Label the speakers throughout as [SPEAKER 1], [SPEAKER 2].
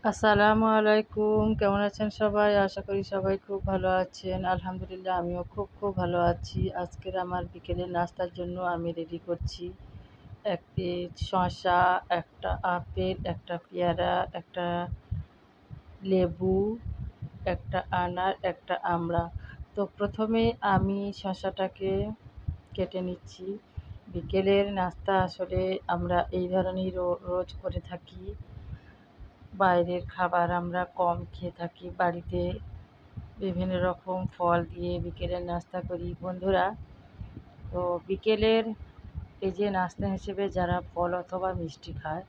[SPEAKER 1] আসসালামু আলাইকুম। কেমন আছেন সবাই? আশা করি সবাই খুব ভালো আছেন। আলহামদুলিল্লাহ আমিও খুব ভালো আছি। আজকের আমার বিকেলের নাস্তার জন্য আমি রেডি করছি একটি শসা, একটা আপেল, একটা পেয়ারা, একটা লেবু, একটা আনার, একটা আমড়া। তো প্রথমে আমি শসাটাকে কেটে নিচ্ছি। বিকেলের নাস্তা আসলে আমরা এই ধরনেরই রোজ করে থাকি। বাইরের খাবার আমরা কম খেয়ে থাকি। বাড়িতে বিভিন্ন রকম ফল দিয়ে বিকেলের নাস্তা করি বন্ধুরা। তো বিকেলের এই যে নাস্তা হিসেবে যারা ফল অথবা মিষ্টি খায়,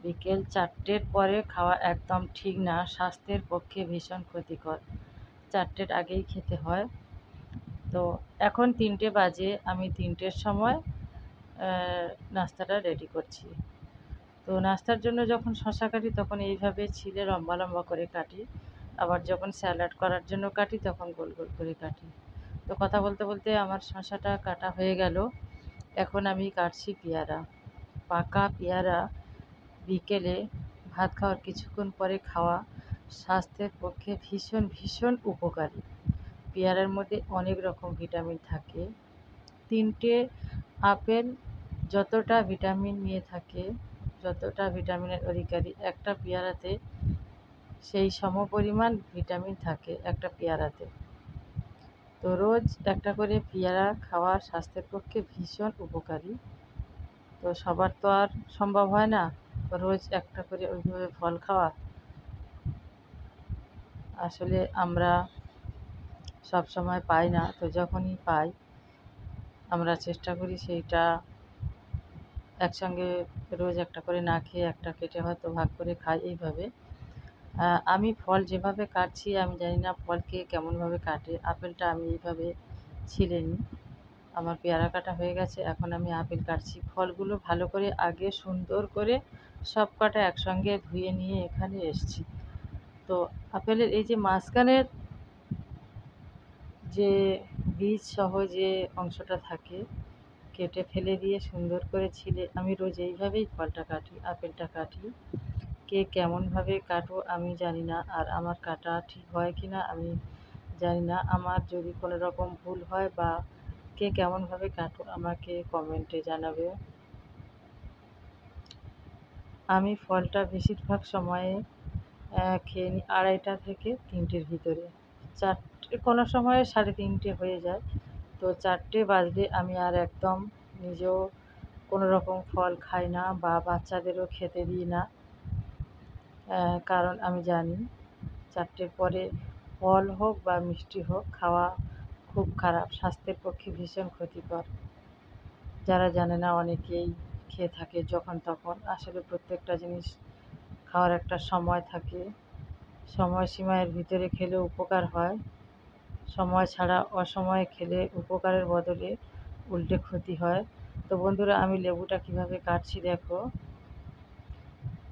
[SPEAKER 1] বিকেল ৪টের পরে খাওয়া একদম ঠিক না, স্বাস্থ্যের পক্ষে ভীষণ ক্ষতিকর। ৪টের আগেই খেতে হয়। তো এখন ৩টে বাজে, আমি ৩টের সময় নাস্তাটা রেডি করছি। তো নাস্তার জন্য যখন শসা কাটি তখন এইভাবে ছিলে লম্বা লম্বা করে কাটি, আবার যখন স্যালাড করার জন্য কাটি তখন গোল গোল করে কাটি। তো কথা বলতে বলতে আমার শসাটা কাটা হয়ে গেল। এখন আমি কাটছি পেয়ারা। পাকা পেয়ারা বিকেলে ভাত খাওয়ার কিছুক্ষণ পরে খাওয়া স্বাস্থ্যের পক্ষে ভীষণ উপকারী। পেয়ারার মধ্যে অনেক রকম ভিটামিন থাকে। ৩টে আপেল যতটা ভিটামিন নিয়ে থাকে, যতটা ভিটামিনের অধিকারী একটা পেয়ারাতে, সেই সমপরিমাণ ভিটামিন থাকে একটা পেয়ারাতে। তো রোজ একটা করে পেয়ারা খাওয়া স্বাস্থ্যের পক্ষে ভীষণ উপকারী। তো সবার তো আর সম্ভব হয় না রোজ একটা করে ওইভাবে ফল খাওয়া। আসলে আমরা সব সময় পাই না, তো যখনই পাই আমরা চেষ্টা করি সেইটা একসঙ্গে রোজ একটা করে না খেয়ে একটা কেটে হয়তো ভাগ করে খাই এইভাবে। আমি ফল যেভাবে কাটছি আমি জানি না ফল কে কেমনভাবে কাটে। আপেলটা আমি এইভাবে ছিলে নিই। আমার পেয়ারা কাটা হয়ে গেছে, এখন আমি আপেল কাটছি। ফলগুলো ভালো করে আগে সুন্দর করে সব কটা একসঙ্গে ধুয়ে নিয়ে এখানে এসছি। তো আপেলের এই যে মাঝখানের যে বীজসহ যে অংশটা থাকে কেটে ফেলে দিয়ে সুন্দর করে ছিলে আমি রোজ এইভাবেই ফলটা কাটি, আপেলটা কাটি। কে কেমনভাবে কাটো আমি জানি না, আর আমার কাটা ঠিক হয় কি না আমি জানি না। আমার যদি কোনো রকম ভুল হয় বা কে কেমনভাবে কাটো আমাকে কমেন্টে জানাবে। আমি ফলটা বেশিরভাগ সময়ে খেয়ে নিই ২:৩০ থেকে ৩টের ভিতরে। ৪টে কোনো সময় ৩:৩০ হয়ে যায়। তো ৪টে বাজলে আমি আর একদম নিজেও কোনো রকম ফল খাই না বা বাচ্চাদেরও খেতে দিই না। কারণ আমি জানি ৪টের পরে ফল হোক বা মিষ্টি হোক খাওয়া খুব খারাপ, স্বাস্থ্যের পক্ষে ভীষণ ক্ষতিকর। যারা জানে না অনেকেই খেয়ে থাকে যখন তখন। আসলে প্রত্যেকটা জিনিস খাওয়ার একটা সময় থাকে। সময়সীমার ভিতরে খেলে উপকার হয়। সময় ছাড়া অসময়ে খেলে উপকারের বদলে উল্টে ক্ষতি হয়। তো বন্ধুরা আমি লেবুটা কীভাবে কাটছি দেখো।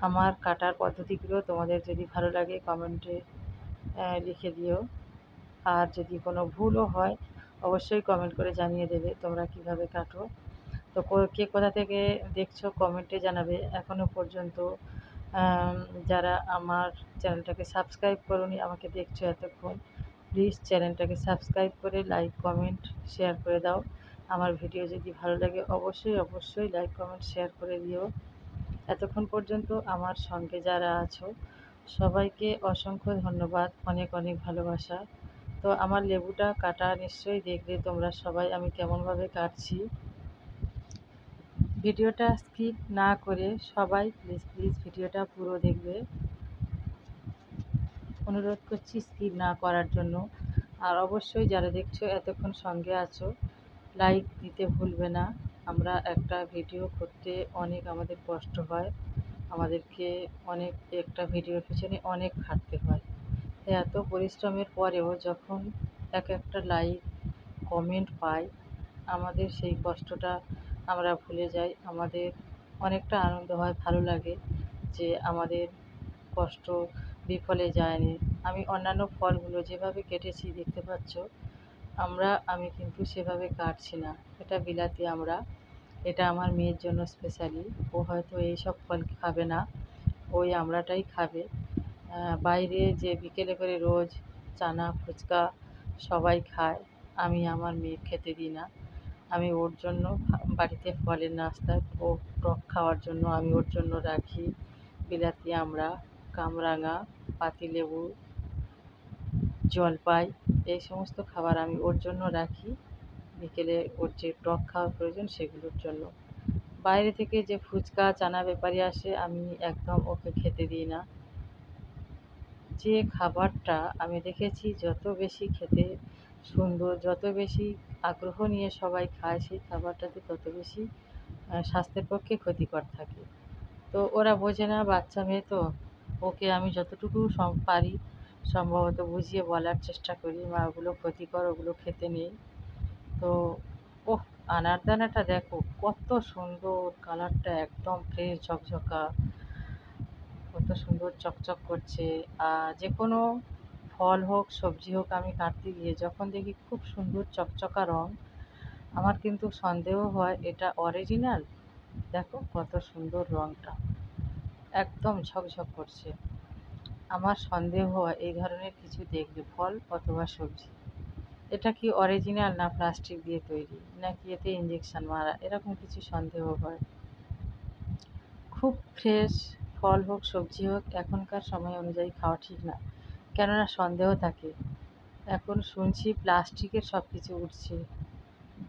[SPEAKER 1] আমার কাটার পদ্ধতিগুলো তোমাদের যদি ভালো লাগে কমেন্টে লিখে দিও। আর যদি কোনো ভুলও হয় অবশ্যই কমেন্ট করে জানিয়ে দেবে তোমরা কীভাবে কাটো। তো কে কোথা থেকে দেখছো কমেন্টে জানাবে। এখনও পর্যন্ত যারা আমার চ্যানেলটাকে সাবস্ক্রাইব করোনি, আমাকে দেখছো এতক্ষণ, প্লিজ চ্যানেলটাকে সাবস্ক্রাইব করে লাইক কমেন্ট শেয়ার করে দাও। আমার ভিডিও যদি ভালো লাগে অবশ্যই লাইক কমেন্ট শেয়ার করে দিও। এতক্ষণ পর্যন্ত আমার সঙ্গে যারা আছো সবাইকে অসংখ্য ধন্যবাদ, অনেক ভালোবাসা। তো আমার লেবুটা কাটা নিশ্চয়ই দেখলে তোমরা সবাই আমি কেমনভাবে কাটছি। ভিডিওটা স্কিপ না করে সবাই প্লিজ ভিডিওটা পুরো দেখবে, অনুরোধ করছি স্কিপ না করার জন্য। আর অবশ্যই যারা দেখছো এতক্ষণ সঙ্গে আছো লাইক দিতে ভুলবে না। আমরা একটা ভিডিও করতে অনেক আমাদের কষ্ট হয়, আমাদেরকে অনেক একটা ভিডিওর পিছনে অনেক খাটতে হয়। এত পরিশ্রমের পরেও যখন একটা লাইক কমেন্ট পাই আমাদের সেই কষ্টটা আমরা ভুলে যাই। আমাদের অনেকটা আনন্দ হয়, ভালো লাগে যে আমাদের কষ্ট বিফলে যায়নি। আমি অন্যান্য ফলগুলো যেভাবে কেটেছি দেখতে পাচ্ছ, আমি কিন্তু সেভাবে কাটছি না। এটা বিলাতি আমড়া, এটা আমার মেয়ের জন্য স্পেশালি। ও হয়তো এইসব ফল খাবে না, ওই আমড়াটাই খাবে। বাইরে যে বিকেলে করে রোজ চানা ফুচকা সবাই খায়, আমি আমার মেয়েকে খেতে দিই না। আমি ওর জন্য বাড়িতে ফলের নাস্তা ও টক খাওয়ার জন্য আমি ওর জন্য রাখি বিলাতি আমড়া, কামরাঙা, পাতিলেবু, জলপাই, এই সমস্ত খাবার আমি ওর জন্য রাখি বিকেলে ওর যে টক খাওয়ার প্রয়োজন সেগুলোর জন্য। বাইরে থেকে যে ফুচকা চানা ব্যাপারী আসে আমি একদম ওকে খেতে দিই না। যে খাবারটা আমি দেখেছি যত বেশি খেতে সুন্দর, যত বেশি আগ্রহ নিয়ে সবাই খায় সেই খাবারটাতে তত বেশি স্বাস্থ্যের পক্ষে ক্ষতিকর থাকে। তো ওরা বোঝে না, বাচ্চা মেয়ে তো, ওকে আমি যতটুকু পারি সম্ভবত বুঝিয়ে বলার চেষ্টা করি, মা ওগুলো ক্ষতিকর, ওগুলো খেতে নেই। তো ওহ, আনারদানাটা দেখো কত সুন্দর, কালারটা একদম ফ্রেশ ঝকঝকা, কত সুন্দর চকচক করছে। যে কোনো ফল হোক সবজি হোক আমি কাটতে গিয়ে যখন দেখি খুব সুন্দর চকচকা রং, আমার কিন্তু সন্দেহ হয় এটা অরিজিনাল। দেখো কত সুন্দর রংটা, একদম ঝকঝক করছে। আমার সন্দেহ হয় এই ধরনের কিছু দেখলে, ফল অথবা সবজি, এটা কি অরিজিনাল না প্লাস্টিক দিয়ে তৈরি, নাকি এতে ইঞ্জেকশন মারা, এরকম কিছু সন্দেহ হয়। খুব ফ্রেশ ফল হোক সবজি হোক এখনকার সময় অনুযায়ী খাওয়া ঠিক না, কেননা সন্দেহ থাকে। এখন শুনছি প্লাস্টিকের সব কিছু উঠছে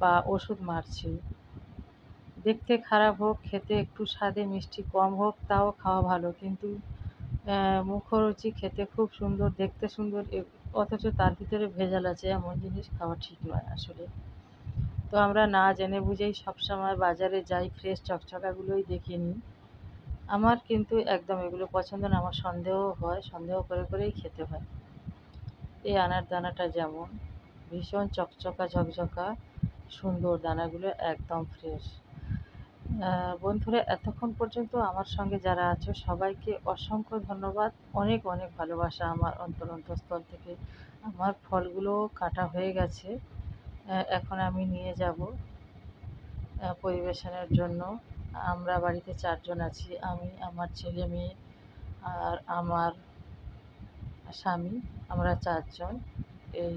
[SPEAKER 1] বা ওষুধ মারছে। দেখতে খারাপ হোক, খেতে একটু স্বাদে মিষ্টি কম হোক, তাও খাওয়া ভালো, কিন্তু মুখরোচি, খেতে খুব সুন্দর, দেখতে সুন্দর, অথচ তার ভিতরে ভেজাল আছে এমন জিনিস খাওয়া ঠিক নয় আসলে। তো আমরা না জেনে বুঝেই সবসময় বাজারে যাই, ফ্রেশ চকচকাগুলোই দেখে নিই। আমার কিন্তু একদম এগুলো পছন্দ না, আমার সন্দেহ হয়, সন্দেহ করে করেই খেতে হয়। এই আনার দানাটা যেমন ভীষণ চকচকা ঝকঝকা সুন্দর, দানাগুলো একদম ফ্রেশ। বন্ধুরা, এতক্ষণ পর্যন্ত আমার সঙ্গে যারা আছো সবাইকে অসংখ্য ধন্যবাদ, অনেক অনেক ভালোবাসা আমার অন্তঃস্থল থেকে। আমার ফলগুলো কাটা হয়ে গেছে, এখন আমি নিয়ে যাব পরিবেশনের জন্য। আমরা বাড়িতে 4 জন আছি, আমি, আমার ছেলে মেয়ে আর আমার স্বামী, আমরা 4 জন এই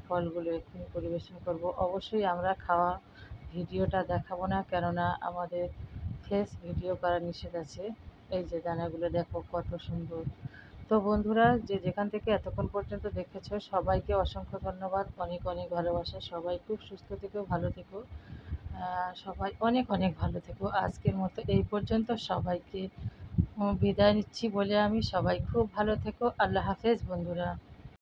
[SPEAKER 1] ফলগুলো এক্ষুনি পরিবেশন করব। অবশ্যই আমরা খাওয়া ভিডিওটা দেখাবো না, কেননা আমাদের ফেস ভিডিও করা নিষেধ আছে। এই যে দানাগুলো দেখো কত সুন্দর। তো বন্ধুরা, যে যেখান থেকে এতক্ষণ পর্যন্ত দেখেছো সবাইকে অসংখ্য ধন্যবাদ, অনেক অনেক ভালোবাসা। সবাই খুব সুস্থ থেকো, ভালো থেকো। সবাই অনেক অনেক ভালো থেকো। আজকের মতো এই পর্যন্ত, সবাইকে বিদায় নিচ্ছি বলে আমি। সবাই খুব ভালো থেকো। আল্লাহ হাফেজ বন্ধুরা।